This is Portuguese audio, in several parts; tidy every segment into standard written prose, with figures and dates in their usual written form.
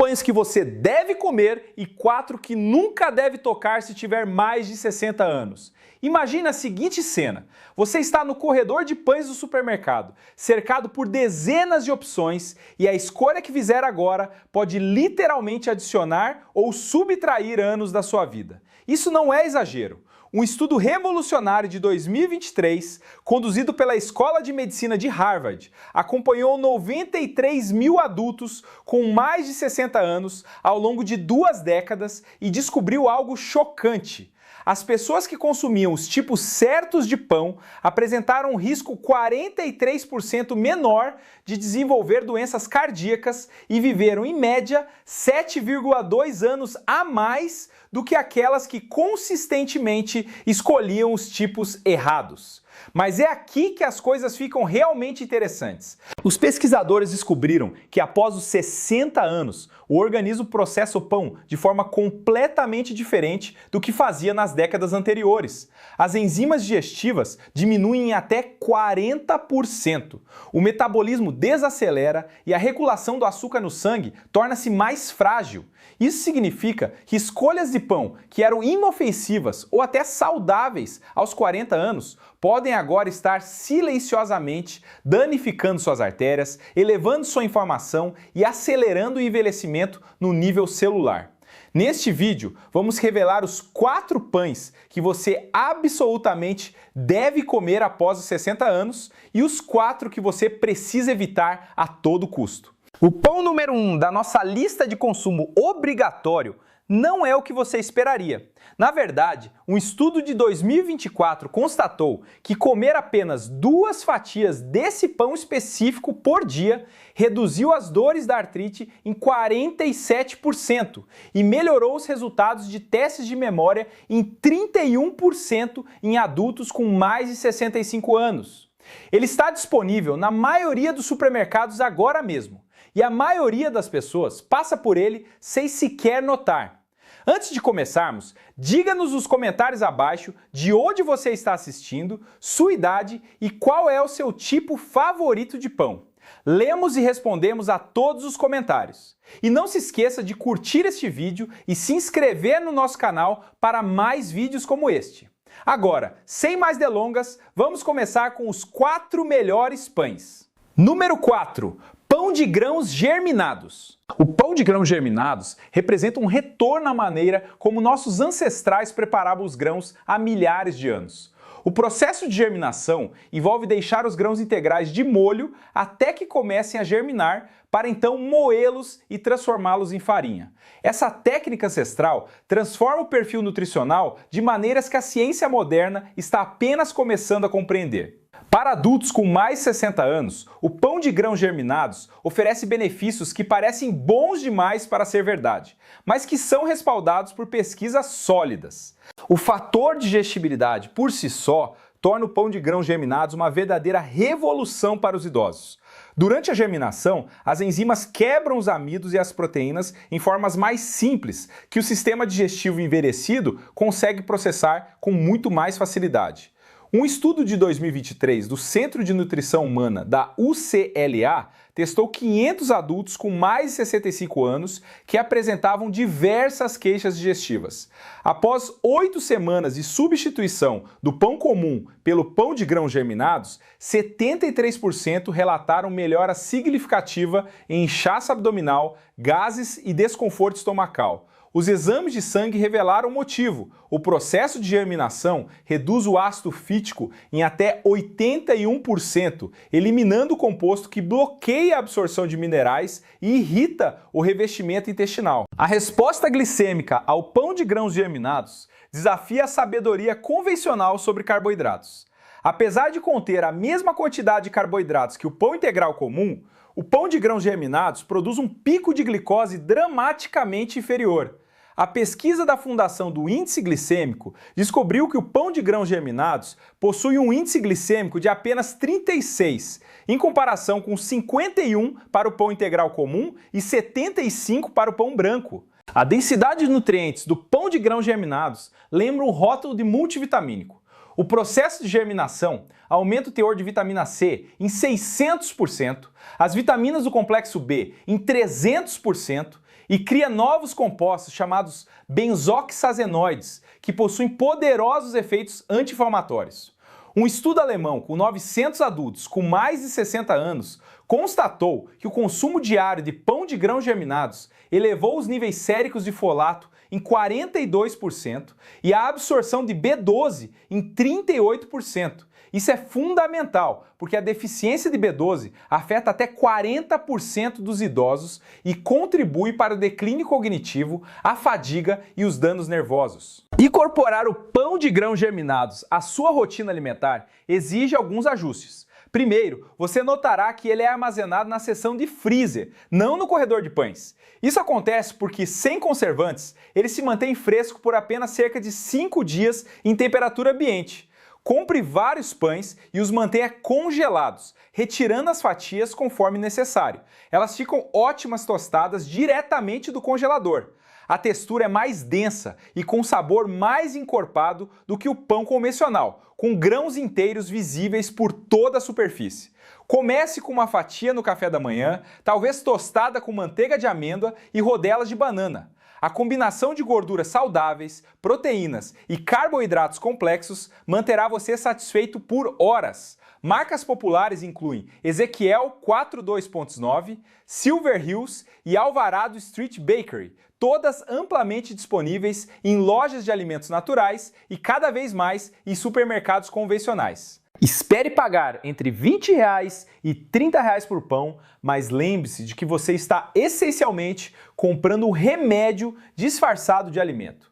pães que você deve comer e 4 que nunca deve tocar se tiver mais de 60 anos. Imagine a seguinte cena: você está no corredor de pães do supermercado, cercado por dezenas de opções, e a escolha que fizer agora pode literalmente adicionar ou subtrair anos da sua vida. Isso não é exagero. Um estudo revolucionário de 2023, conduzido pela Escola de Medicina de Harvard, acompanhou 93 mil adultos com mais de 60 anos ao longo de 2 décadas e descobriu algo chocante. As pessoas que consumiam os tipos certos de pão apresentaram um risco 43% menor de desenvolver doenças cardíacas e viveram, em média, 7,2 anos a mais do que aquelas que consistentemente escolhiam os tipos errados. Mas é aqui que as coisas ficam realmente interessantes. Os pesquisadores descobriram que após os 60 anos, o organismo processa o pão de forma completamente diferente do que fazia nas décadas anteriores. As enzimas digestivas diminuem em até 40%. O metabolismo desacelera e a regulação do açúcar no sangue torna-se mais frágil. Isso significa que escolhas de pão que eram inofensivas ou até saudáveis aos 40 anos podem agora estar silenciosamente danificando suas artérias, elevando sua inflamação e acelerando o envelhecimento no nível celular. Neste vídeo, vamos revelar os 4 pães que você absolutamente deve comer após os 60 anos e os 4 que você precisa evitar a todo custo. O pão número 1 da nossa lista de consumo obrigatório não é o que você esperaria. Na verdade, um estudo de 2024 constatou que comer apenas 2 fatias desse pão específico por dia reduziu as dores da artrite em 47% e melhorou os resultados de testes de memória em 31% em adultos com mais de 65 anos. Ele está disponível na maioria dos supermercados agora mesmo, e a maioria das pessoas passa por ele sem sequer notar. Antes de começarmos, diga-nos nos comentários abaixo de onde você está assistindo, sua idade e qual é o seu tipo favorito de pão. Lemos e respondemos a todos os comentários. E não se esqueça de curtir este vídeo e se inscrever no nosso canal para mais vídeos como este. Agora, sem mais delongas, vamos começar com os 4 melhores pães. Número 4. Pão de grãos germinados. O pão de grãos germinados representa um retorno à maneira como nossos ancestrais preparavam os grãos há milhares de anos. O processo de germinação envolve deixar os grãos integrais de molho até que comecem a germinar, para então moê-los e transformá-los em farinha. Essa técnica ancestral transforma o perfil nutricional de maneiras que a ciência moderna está apenas começando a compreender. Para adultos com mais de 60 anos, o pão de grãos germinados oferece benefícios que parecem bons demais para ser verdade, mas que são respaldados por pesquisas sólidas. O fator digestibilidade por si só torna o pão de grãos germinados uma verdadeira revolução para os idosos. Durante a germinação, as enzimas quebram os amidos e as proteínas em formas mais simples, que o sistema digestivo envelhecido consegue processar com muito mais facilidade. Um estudo de 2023 do Centro de Nutrição Humana da UCLA testou 500 adultos com mais de 65 anos que apresentavam diversas queixas digestivas. Após 8 semanas de substituição do pão comum pelo pão de grãos germinados, 73% relataram melhora significativa em inchaço abdominal, gases e desconforto estomacal. Os exames de sangue revelaram o motivo. O processo de germinação reduz o ácido fítico em até 81%, eliminando o composto que bloqueia a absorção de minerais e irrita o revestimento intestinal. A resposta glicêmica ao pão de grãos germinados desafia a sabedoria convencional sobre carboidratos. Apesar de conter a mesma quantidade de carboidratos que o pão integral comum, o pão de grãos germinados produz um pico de glicose dramaticamente inferior. A pesquisa da Fundação do Índice Glicêmico descobriu que o pão de grãos germinados possui um índice glicêmico de apenas 36, em comparação com 51 para o pão integral comum e 75 para o pão branco. A densidade de nutrientes do pão de grãos germinados lembra um rótulo de multivitamínico. O processo de germinação aumenta o teor de vitamina C em 600%, as vitaminas do complexo B em 300%, e cria novos compostos chamados benzoxazenoides, que possuem poderosos efeitos anti-inflamatórios. Um estudo alemão com 900 adultos com mais de 60 anos constatou que o consumo diário de pão de grãos germinados elevou os níveis séricos de folato em 42% e a absorção de B12 em 38%. Isso é fundamental, porque a deficiência de B12 afeta até 40% dos idosos e contribui para o declínio cognitivo, a fadiga e os danos nervosos. Incorporar o pão de grãos germinados à sua rotina alimentar exige alguns ajustes. Primeiro, você notará que ele é armazenado na seção de freezer, não no corredor de pães. Isso acontece porque, sem conservantes, ele se mantém fresco por apenas cerca de 5 dias em temperatura ambiente. Compre vários pães e os mantenha congelados, retirando as fatias conforme necessário. Elas ficam ótimas tostadas diretamente do congelador. A textura é mais densa e com sabor mais encorpado do que o pão convencional, com grãos inteiros visíveis por toda a superfície. Comece com uma fatia no café da manhã, talvez tostada com manteiga de amêndoa e rodelas de banana. A combinação de gorduras saudáveis, proteínas e carboidratos complexos manterá você satisfeito por horas. Marcas populares incluem Ezequiel 42.9, Silver Hills e Alvarado Street Bakery, todas amplamente disponíveis em lojas de alimentos naturais e cada vez mais em supermercados convencionais. Espere pagar entre R$20 e R$30 por pão, mas lembre-se de que você está essencialmente comprando um remédio disfarçado de alimento.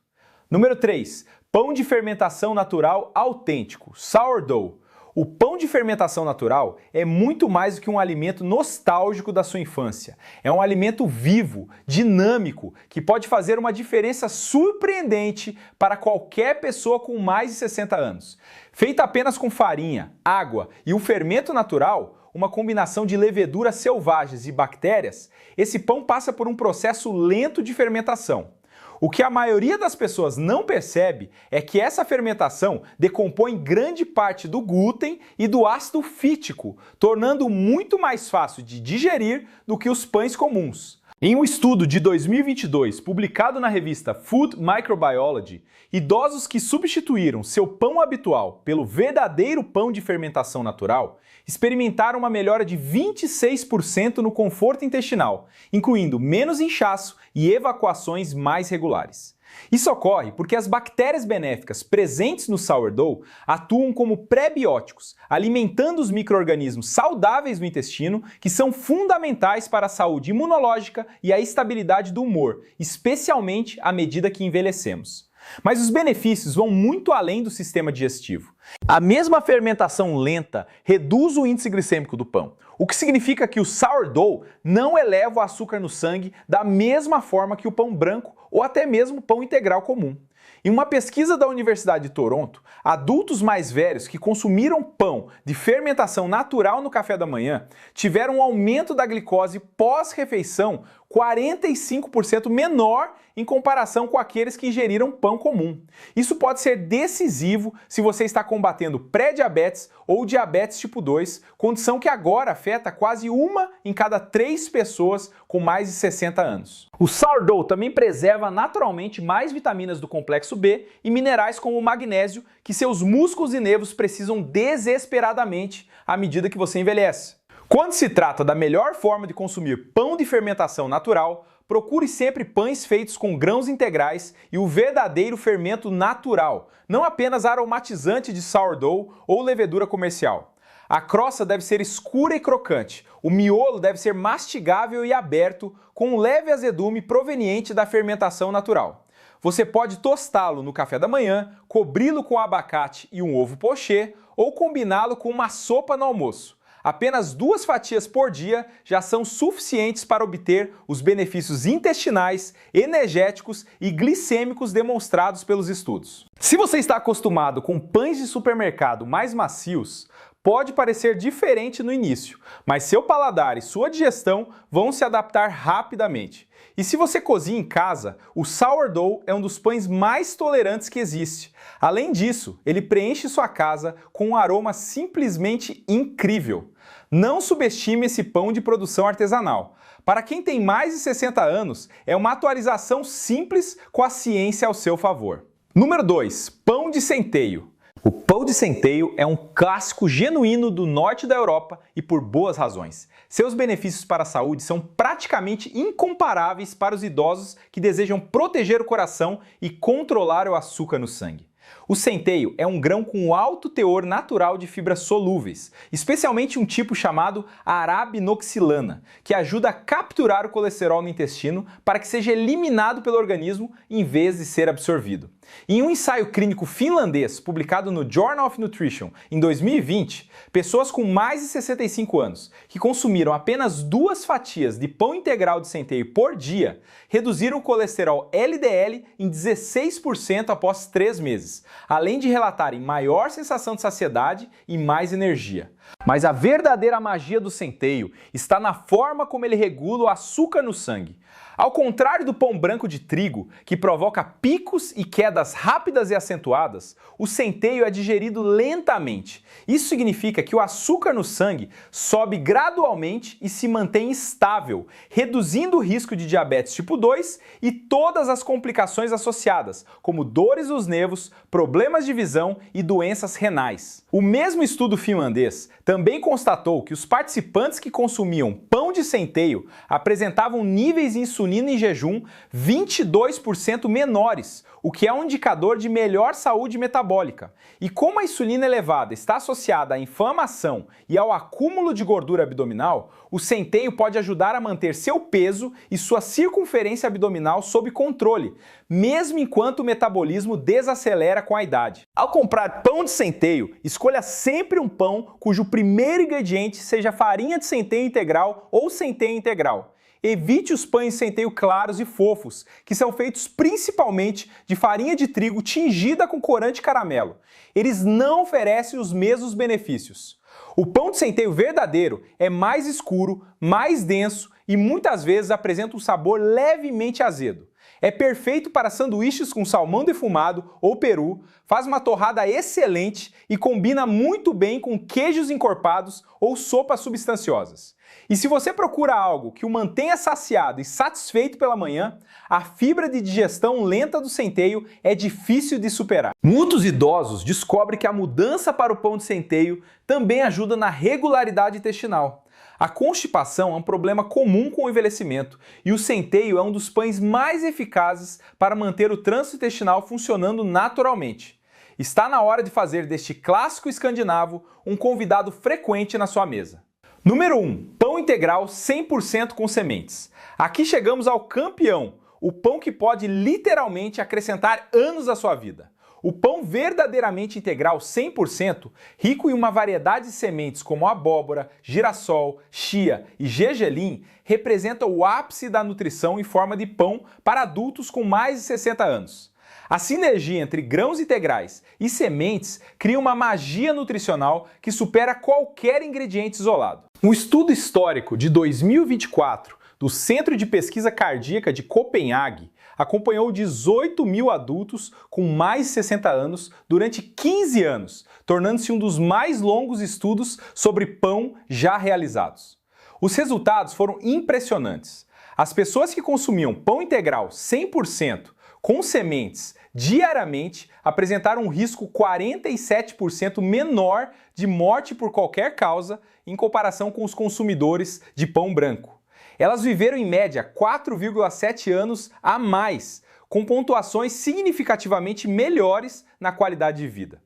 Número 3. Pão de fermentação natural autêntico, sourdough. O pão de fermentação natural é muito mais do que um alimento nostálgico da sua infância. É um alimento vivo, dinâmico, que pode fazer uma diferença surpreendente para qualquer pessoa com mais de 60 anos. Feito apenas com farinha, água e o fermento natural, uma combinação de leveduras selvagens e bactérias, esse pão passa por um processo lento de fermentação. O que a maioria das pessoas não percebe é que essa fermentação decompõe grande parte do glúten e do ácido fítico, tornando muito mais fácil de digerir do que os pães comuns. Em um estudo de 2022, publicado na revista Food Microbiology, idosos que substituíram seu pão habitual pelo verdadeiro pão de fermentação natural experimentaram uma melhora de 26% no conforto intestinal, incluindo menos inchaço e evacuações mais regulares. Isso ocorre porque as bactérias benéficas presentes no sourdough atuam como pré-bióticos, alimentando os micro-organismos saudáveis do intestino, que são fundamentais para a saúde imunológica e a estabilidade do humor, especialmente à medida que envelhecemos. Mas os benefícios vão muito além do sistema digestivo. A mesma fermentação lenta reduz o índice glicêmico do pão, o que significa que o sourdough não eleva o açúcar no sangue da mesma forma que o pão branco ou até mesmo o pão integral comum. Em uma pesquisa da Universidade de Toronto, adultos mais velhos que consumiram pão de fermentação natural no café da manhã tiveram um aumento da glicose pós-refeição 45% menor em comparação com aqueles que ingeriram pão comum. Isso pode ser decisivo se você está combatendo pré-diabetes ou diabetes tipo 2, condição que agora afeta quase 1 em cada 3 pessoas com mais de 60 anos. O sourdough também preserva naturalmente mais vitaminas do complexo B e minerais como o magnésio, que seus músculos e nervos precisam desesperadamente à medida que você envelhece. Quando se trata da melhor forma de consumir pão de fermentação natural, procure sempre pães feitos com grãos integrais e o verdadeiro fermento natural, não apenas aromatizante de sourdough ou levedura comercial. A crosta deve ser escura e crocante, o miolo deve ser mastigável e aberto, com um leve azedume proveniente da fermentação natural. Você pode tostá-lo no café da manhã, cobri-lo com abacate e um ovo pochê ou combiná-lo com uma sopa no almoço. Apenas 2 fatias por dia já são suficientes para obter os benefícios intestinais, energéticos e glicêmicos demonstrados pelos estudos. Se você está acostumado com pães de supermercado mais macios, pode parecer diferente no início, mas seu paladar e sua digestão vão se adaptar rapidamente. E se você cozinha em casa, o sourdough é um dos pães mais tolerantes que existe. Além disso, ele preenche sua casa com um aroma simplesmente incrível. Não subestime esse pão de produção artesanal. Para quem tem mais de 60 anos, é uma atualização simples com a ciência ao seu favor. Número 2. Pão de centeio. O pão de centeio é um clássico genuíno do norte da Europa e por boas razões. Seus benefícios para a saúde são praticamente incomparáveis para os idosos que desejam proteger o coração e controlar o açúcar no sangue. O centeio é um grão com alto teor natural de fibras solúveis, especialmente um tipo chamado arabinoxilana, que ajuda a capturar o colesterol no intestino para que seja eliminado pelo organismo em vez de ser absorvido. Em um ensaio clínico finlandês publicado no Journal of Nutrition em 2020, pessoas com mais de 65 anos que consumiram apenas 2 fatias de pão integral de centeio por dia reduziram o colesterol LDL em 16% após 3 meses, além de relatarem maior sensação de saciedade e mais energia. Mas a verdadeira magia do centeio está na forma como ele regula o açúcar no sangue. Ao contrário do pão branco de trigo, que provoca picos e quedas rápidas e acentuadas, o centeio é digerido lentamente. Isso significa que o açúcar no sangue sobe gradualmente e se mantém estável, reduzindo o risco de diabetes tipo 2 e todas as complicações associadas, como dores nos nervos, problemas de visão e doenças renais. O mesmo estudo finlandês também constatou que os participantes que consumiam pão de centeio apresentavam níveis de insulina em jejum 22% menores, o que é um indicador de melhor saúde metabólica. E como a insulina elevada está associada à inflamação e ao acúmulo de gordura abdominal, o centeio pode ajudar a manter seu peso e sua circunferência abdominal sob controle, mesmo enquanto o metabolismo desacelera com a idade. Ao comprar pão de centeio, escolha sempre um pão cujo primeiro ingrediente seja farinha de centeio integral ou centeio integral. Evite os pães de centeio claros e fofos, que são feitos principalmente de farinha de trigo tingida com corante caramelo. Eles não oferecem os mesmos benefícios. O pão de centeio verdadeiro é mais escuro, mais denso e muitas vezes apresenta um sabor levemente azedo. É perfeito para sanduíches com salmão defumado ou peru, faz uma torrada excelente e combina muito bem com queijos encorpados ou sopas substanciosas. E se você procura algo que o mantenha saciado e satisfeito pela manhã, a fibra de digestão lenta do centeio é difícil de superar. Muitos idosos descobrem que a mudança para o pão de centeio também ajuda na regularidade intestinal. A constipação é um problema comum com o envelhecimento e o centeio é um dos pães mais eficazes para manter o trânsito intestinal funcionando naturalmente. Está na hora de fazer deste clássico escandinavo um convidado frequente na sua mesa. Número 1. Pão integral 100% com sementes. Aqui chegamos ao campeão, o pão que pode literalmente acrescentar anos à sua vida. O pão verdadeiramente integral 100%, rico em uma variedade de sementes como abóbora, girassol, chia e gergelim, representa o ápice da nutrição em forma de pão para adultos com mais de 60 anos. A sinergia entre grãos integrais e sementes cria uma magia nutricional que supera qualquer ingrediente isolado. Um estudo histórico de 2024 do Centro de Pesquisa Cardíaca de Copenhague acompanhou 18 mil adultos com mais de 60 anos durante 15 anos, tornando-se um dos mais longos estudos sobre pão já realizados. Os resultados foram impressionantes. As pessoas que consumiam pão integral 100% com sementes diariamente apresentaram um risco 47% menor de morte por qualquer causa em comparação com os consumidores de pão branco. Elas viveram em média 4,7 anos a mais, com pontuações significativamente melhores na qualidade de vida.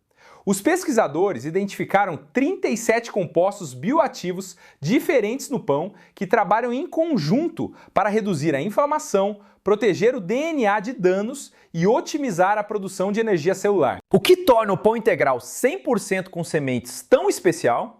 Os pesquisadores identificaram 37 compostos bioativos diferentes no pão que trabalham em conjunto para reduzir a inflamação, proteger o DNA de danos e otimizar a produção de energia celular. O que torna o pão integral 100% com sementes tão especial?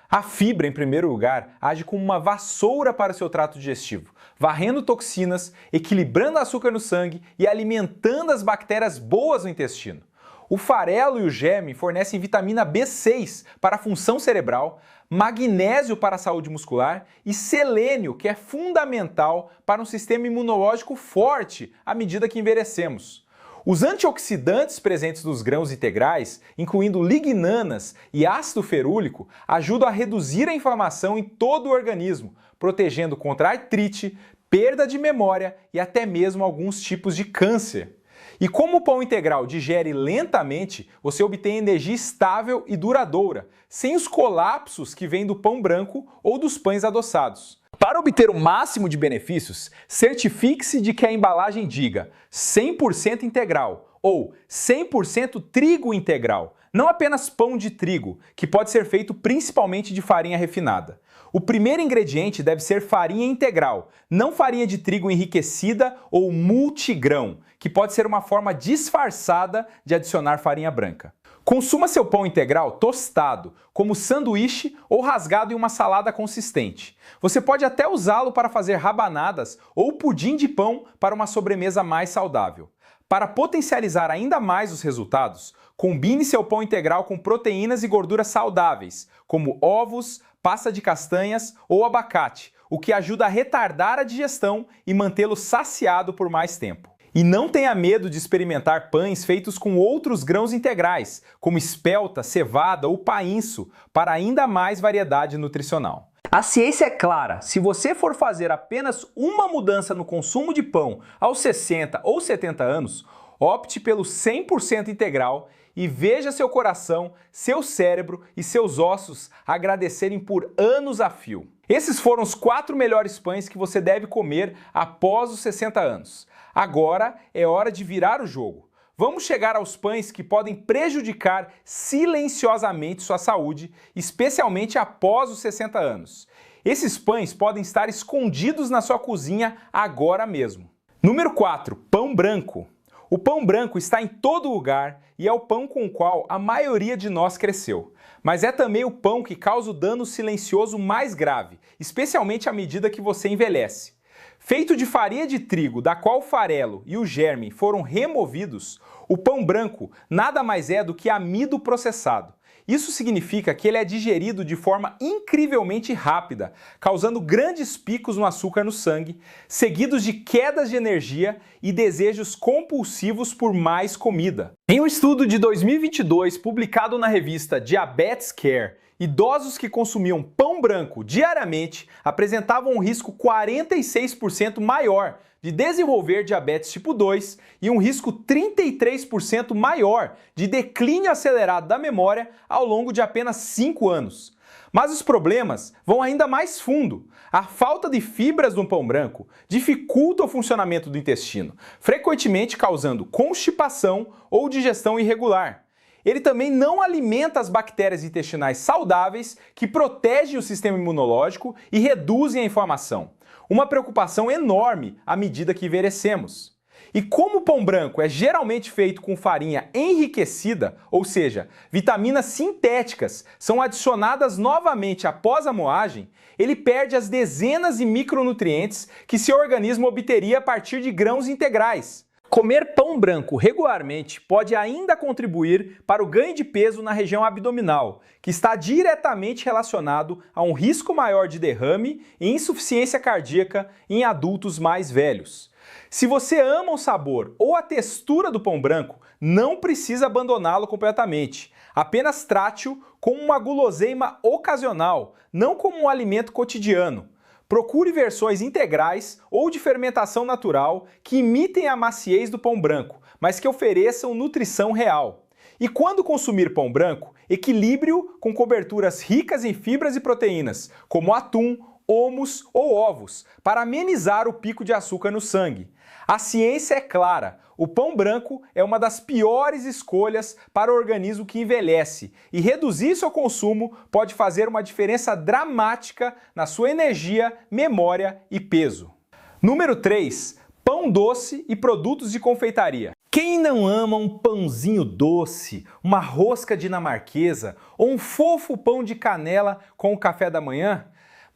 A fibra, em primeiro lugar, age como uma vassoura para o seu trato digestivo, varrendo toxinas, equilibrando o açúcar no sangue e alimentando as bactérias boas no intestino. O farelo e o germe fornecem vitamina B6 para a função cerebral, magnésio para a saúde muscular e selênio, que é fundamental para um sistema imunológico forte à medida que envelhecemos. Os antioxidantes presentes nos grãos integrais, incluindo lignanas e ácido ferúlico, ajudam a reduzir a inflamação em todo o organismo, protegendo contra artrite, perda de memória e até mesmo alguns tipos de câncer. E como o pão integral digere lentamente, você obtém energia estável e duradoura, sem os colapsos que vêm do pão branco ou dos pães adoçados. Para obter o máximo de benefícios, certifique-se de que a embalagem diga 100% integral ou 100% trigo integral, não apenas pão de trigo, que pode ser feito principalmente de farinha refinada. O primeiro ingrediente deve ser farinha integral, não farinha de trigo enriquecida ou multigrão, que pode ser uma forma disfarçada de adicionar farinha branca. Consuma seu pão integral tostado, como sanduíche ou rasgado em uma salada consistente. Você pode até usá-lo para fazer rabanadas ou pudim de pão para uma sobremesa mais saudável. Para potencializar ainda mais os resultados, combine seu pão integral com proteínas e gorduras saudáveis, como ovos, pasta de castanhas ou abacate, o que ajuda a retardar a digestão e mantê-lo saciado por mais tempo. E não tenha medo de experimentar pães feitos com outros grãos integrais, como espelta, cevada ou painço, para ainda mais variedade nutricional. A ciência é clara, se você for fazer apenas uma mudança no consumo de pão aos 60 ou 70 anos, opte pelo 100% integral e veja seu coração, seu cérebro e seus ossos agradecerem por anos a fio. Esses foram os 4 melhores pães que você deve comer após os 60 anos. Agora é hora de virar o jogo. Vamos chegar aos pães que podem prejudicar silenciosamente sua saúde, especialmente após os 60 anos. Esses pães podem estar escondidos na sua cozinha agora mesmo. Número 4. Pão branco. O pão branco está em todo lugar e é o pão com o qual a maioria de nós cresceu. Mas é também o pão que causa o dano silencioso mais grave, especialmente à medida que você envelhece. Feito de farinha de trigo, da qual o farelo e o germe foram removidos, o pão branco nada mais é do que amido processado. Isso significa que ele é digerido de forma incrivelmente rápida, causando grandes picos no açúcar no sangue, seguidos de quedas de energia e desejos compulsivos por mais comida. Em um estudo de 2022 publicado na revista Diabetes Care, idosos que consumiam pão branco diariamente apresentavam um risco 46% maior de desenvolver diabetes tipo 2 e um risco 33% maior de declínio acelerado da memória ao longo de apenas 5 anos. Mas os problemas vão ainda mais fundo. A falta de fibras no pão branco dificulta o funcionamento do intestino, frequentemente causando constipação ou digestão irregular. Ele também não alimenta as bactérias intestinais saudáveis que protegem o sistema imunológico e reduzem a inflamação. Uma preocupação enorme à medida que envelhecemos. E como o pão branco é geralmente feito com farinha enriquecida, ou seja, vitaminas sintéticas são adicionadas novamente após a moagem, ele perde as dezenas de micronutrientes que seu organismo obteria a partir de grãos integrais. Comer pão branco regularmente pode ainda contribuir para o ganho de peso na região abdominal, que está diretamente relacionado a um risco maior de derrame e insuficiência cardíaca em adultos mais velhos. Se você ama o sabor ou a textura do pão branco, não precisa abandoná-lo completamente. Apenas trate-o como uma guloseima ocasional, não como um alimento cotidiano. Procure versões integrais ou de fermentação natural que imitem a maciez do pão branco, mas que ofereçam nutrição real. E quando consumir pão branco, equilibre-o com coberturas ricas em fibras e proteínas, como atum, hummus ou ovos, para amenizar o pico de açúcar no sangue. A ciência é clara, o pão branco é uma das piores escolhas para o organismo que envelhece e reduzir seu consumo pode fazer uma diferença dramática na sua energia, memória e peso. Número 3. Pão doce e produtos de confeitaria. Quem não ama um pãozinho doce, uma rosca dinamarquesa ou um fofo pão de canela com o café da manhã?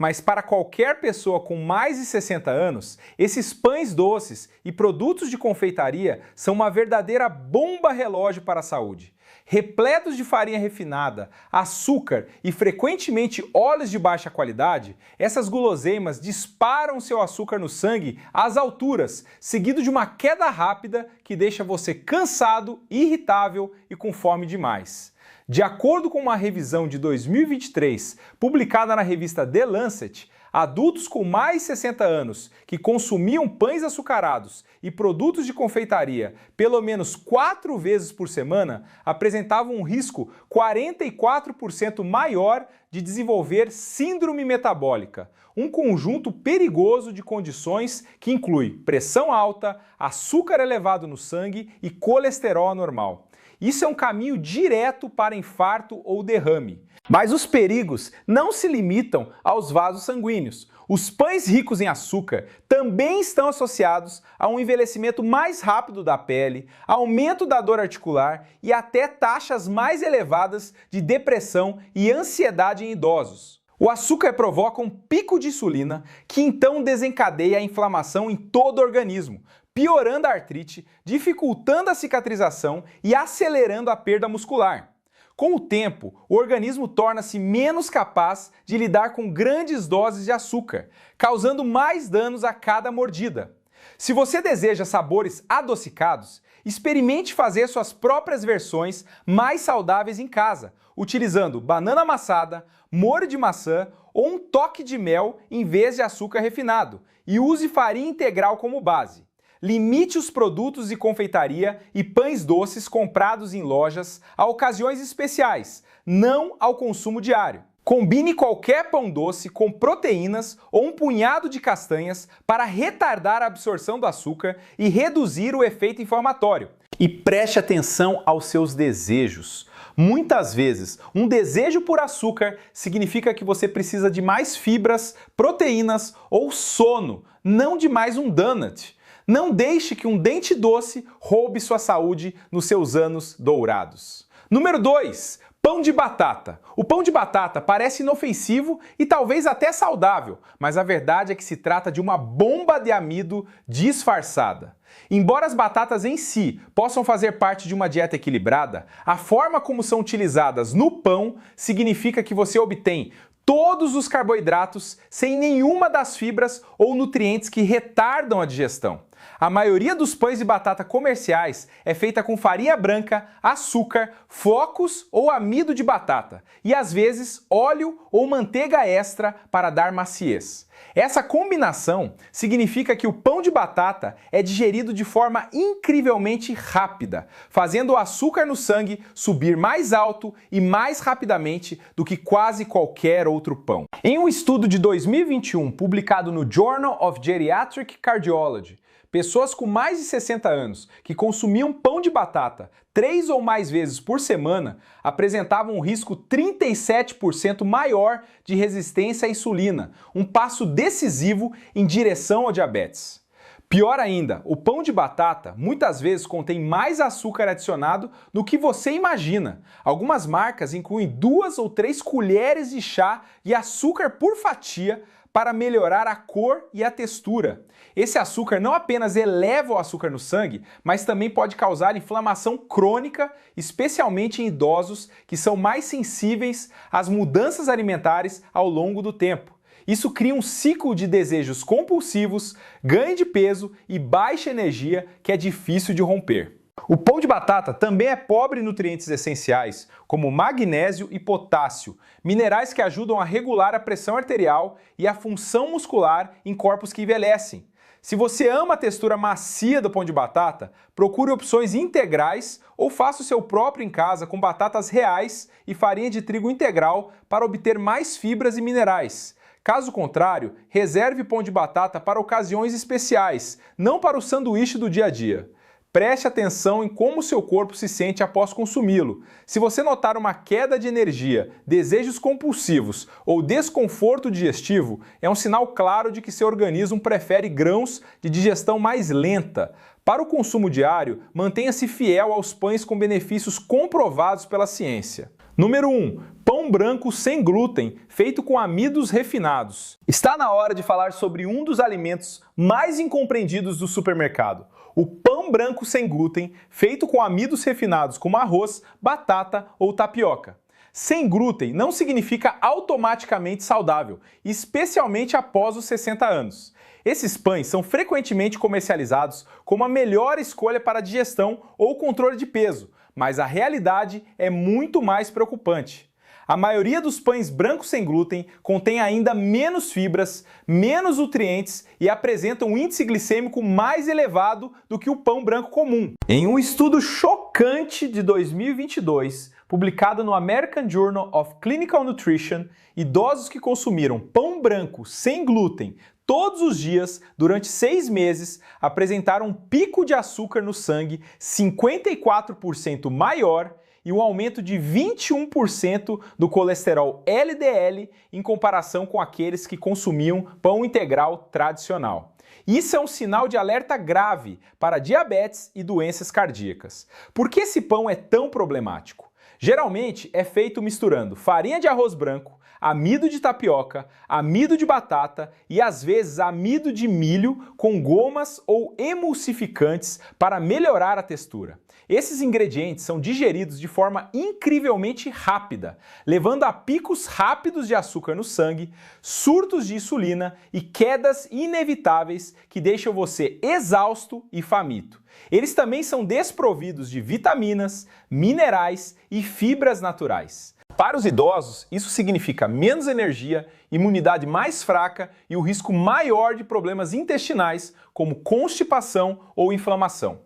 mas para qualquer pessoa com mais de 60 anos, esses pães doces e produtos de confeitaria são uma verdadeira bomba relógio para a saúde. Repletos de farinha refinada, açúcar e frequentemente óleos de baixa qualidade, essas guloseimas disparam seu açúcar no sangue às alturas, seguido de uma queda rápida que deixa você cansado, irritável e com fome demais. De acordo com uma revisão de 2023, publicada na revista The Lancet, adultos com mais de 60 anos que consumiam pães açucarados e produtos de confeitaria pelo menos 4 vezes por semana apresentavam um risco 44% maior de desenvolver síndrome metabólica, um conjunto perigoso de condições que inclui pressão alta, açúcar elevado no sangue e colesterol anormal. Isso é um caminho direto para infarto ou derrame. Mas os perigos não se limitam aos vasos sanguíneos. Os pães ricos em açúcar também estão associados a um envelhecimento mais rápido da pele, aumento da dor articular e até taxas mais elevadas de depressão e ansiedade em idosos. O açúcar provoca um pico de insulina que então desencadeia a inflamação em todo o organismo, piorando a artrite, dificultando a cicatrização e acelerando a perda muscular. Com o tempo, o organismo torna-se menos capaz de lidar com grandes doses de açúcar, causando mais danos a cada mordida. Se você deseja sabores adocicados, experimente fazer suas próprias versões mais saudáveis em casa, utilizando banana amassada, molho de maçã ou um toque de mel em vez de açúcar refinado, e use farinha integral como base. Limite os produtos de confeitaria e pães doces comprados em lojas a ocasiões especiais, não ao consumo diário. Combine qualquer pão doce com proteínas ou um punhado de castanhas para retardar a absorção do açúcar e reduzir o efeito inflamatório. E preste atenção aos seus desejos. Muitas vezes, um desejo por açúcar significa que você precisa de mais fibras, proteínas ou sono, não de mais um donut. Não deixe que um dente doce roube sua saúde nos seus anos dourados. Número 2. Pão de batata. O pão de batata parece inofensivo e talvez até saudável, mas a verdade é que se trata de uma bomba de amido disfarçada. Embora as batatas em si possam fazer parte de uma dieta equilibrada, a forma como são utilizadas no pão significa que você obtém todos os carboidratos sem nenhuma das fibras ou nutrientes que retardam a digestão. A maioria dos pães de batata comerciais é feita com farinha branca, açúcar, flocos ou amido de batata e às vezes óleo ou manteiga extra para dar maciez. Essa combinação significa que o pão de batata é digerido de forma incrivelmente rápida, fazendo o açúcar no sangue subir mais alto e mais rapidamente do que quase qualquer outro pão. Em um estudo de 2021 publicado no Journal of Geriatric Cardiology, pessoas com mais de 60 anos que consumiam pão de batata 3 ou mais vezes por semana apresentavam um risco 37% maior de resistência à insulina, um passo decisivo em direção ao diabetes. Pior ainda, o pão de batata muitas vezes contém mais açúcar adicionado do que você imagina. Algumas marcas incluem 2 ou 3 colheres de chá de açúcar por fatia para melhorar a cor e a textura. Esse açúcar não apenas eleva o açúcar no sangue, mas também pode causar inflamação crônica, especialmente em idosos que são mais sensíveis às mudanças alimentares ao longo do tempo. Isso cria um ciclo de desejos compulsivos, ganho de peso e baixa energia que é difícil de romper. O pão de batata também é pobre em nutrientes essenciais, como magnésio e potássio, minerais que ajudam a regular a pressão arterial e a função muscular em corpos que envelhecem. Se você ama a textura macia do pão de batata, procure opções integrais ou faça o seu próprio em casa com batatas reais e farinha de trigo integral para obter mais fibras e minerais. Caso contrário, reserve pão de batata para ocasiões especiais, não para o sanduíche do dia a dia. Preste atenção em como seu corpo se sente após consumi-lo. Se você notar uma queda de energia, desejos compulsivos ou desconforto digestivo, é um sinal claro de que seu organismo prefere grãos de digestão mais lenta. Para o consumo diário, mantenha-se fiel aos pães com benefícios comprovados pela ciência. Número 1. Pão pão branco sem glúten, feito com amidos refinados. Está na hora de falar sobre um dos alimentos mais incompreendidos do supermercado. O pão branco sem glúten, feito com amidos refinados como arroz, batata ou tapioca. Sem glúten não significa automaticamente saudável, especialmente após os 60 anos. Esses pães são frequentemente comercializados como a melhor escolha para a digestão ou controle de peso, mas a realidade é muito mais preocupante. A maioria dos pães brancos sem glúten contém ainda menos fibras, menos nutrientes e apresentam um índice glicêmico mais elevado do que o pão branco comum. Em um estudo chocante de 2022, publicado no American Journal of Clinical Nutrition, idosos que consumiram pão branco sem glúten todos os dias durante 6 meses apresentaram um pico de açúcar no sangue 54% maior e um aumento de 21% do colesterol LDL em comparação com aqueles que consumiam pão integral tradicional. Isso é um sinal de alerta grave para diabetes e doenças cardíacas. Por que esse pão é tão problemático? Geralmente é feito misturando farinha de arroz branco, amido de tapioca, amido de batata e às vezes amido de milho com gomas ou emulsificantes para melhorar a textura. Esses ingredientes são digeridos de forma incrivelmente rápida, levando a picos rápidos de açúcar no sangue, surtos de insulina e quedas inevitáveis que deixam você exausto e faminto. Eles também são desprovidos de vitaminas, minerais e fibras naturais. Para os idosos, isso significa menos energia, imunidade mais fraca e o risco maior de problemas intestinais, como constipação ou inflamação.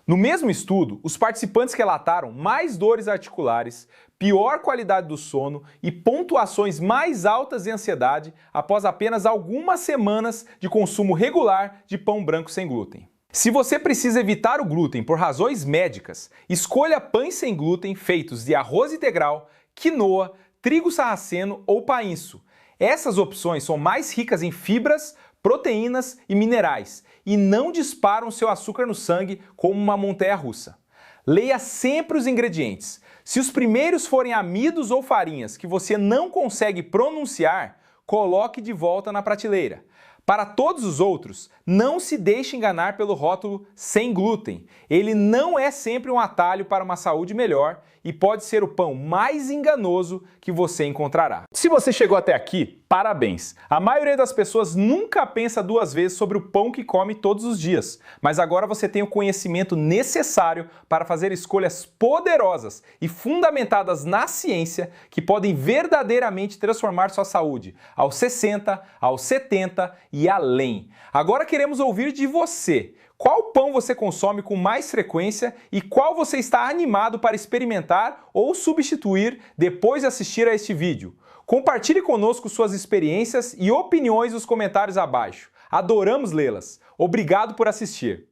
No mesmo estudo, os participantes relataram mais dores articulares, pior qualidade do sono e pontuações mais altas de ansiedade após apenas algumas semanas de consumo regular de pão branco sem glúten. Se você precisa evitar o glúten por razões médicas, escolha pães sem glúten feitos de arroz integral, quinoa, trigo sarraceno ou painço. Essas opções são mais ricas em fibras, proteínas e minerais e não disparam seu açúcar no sangue como uma montanha-russa. Leia sempre os ingredientes. Se os primeiros forem amidos ou farinhas que você não consegue pronunciar, coloque de volta na prateleira. Para todos os outros, não se deixe enganar pelo rótulo sem glúten. Ele não é sempre um atalho para uma saúde melhor e pode ser o pão mais enganoso que você encontrará. Se você chegou até aqui, parabéns! A maioria das pessoas nunca pensa 2 vezes sobre o pão que come todos os dias, mas agora você tem o conhecimento necessário para fazer escolhas poderosas e fundamentadas na ciência que podem verdadeiramente transformar sua saúde aos 60, aos 70 e além. Agora queremos ouvir de você. Qual pão você consome com mais frequência e qual você está animado para experimentar ou substituir depois de assistir a este vídeo? Compartilhe conosco suas experiências e opiniões nos comentários abaixo. Adoramos lê-las. Obrigado por assistir.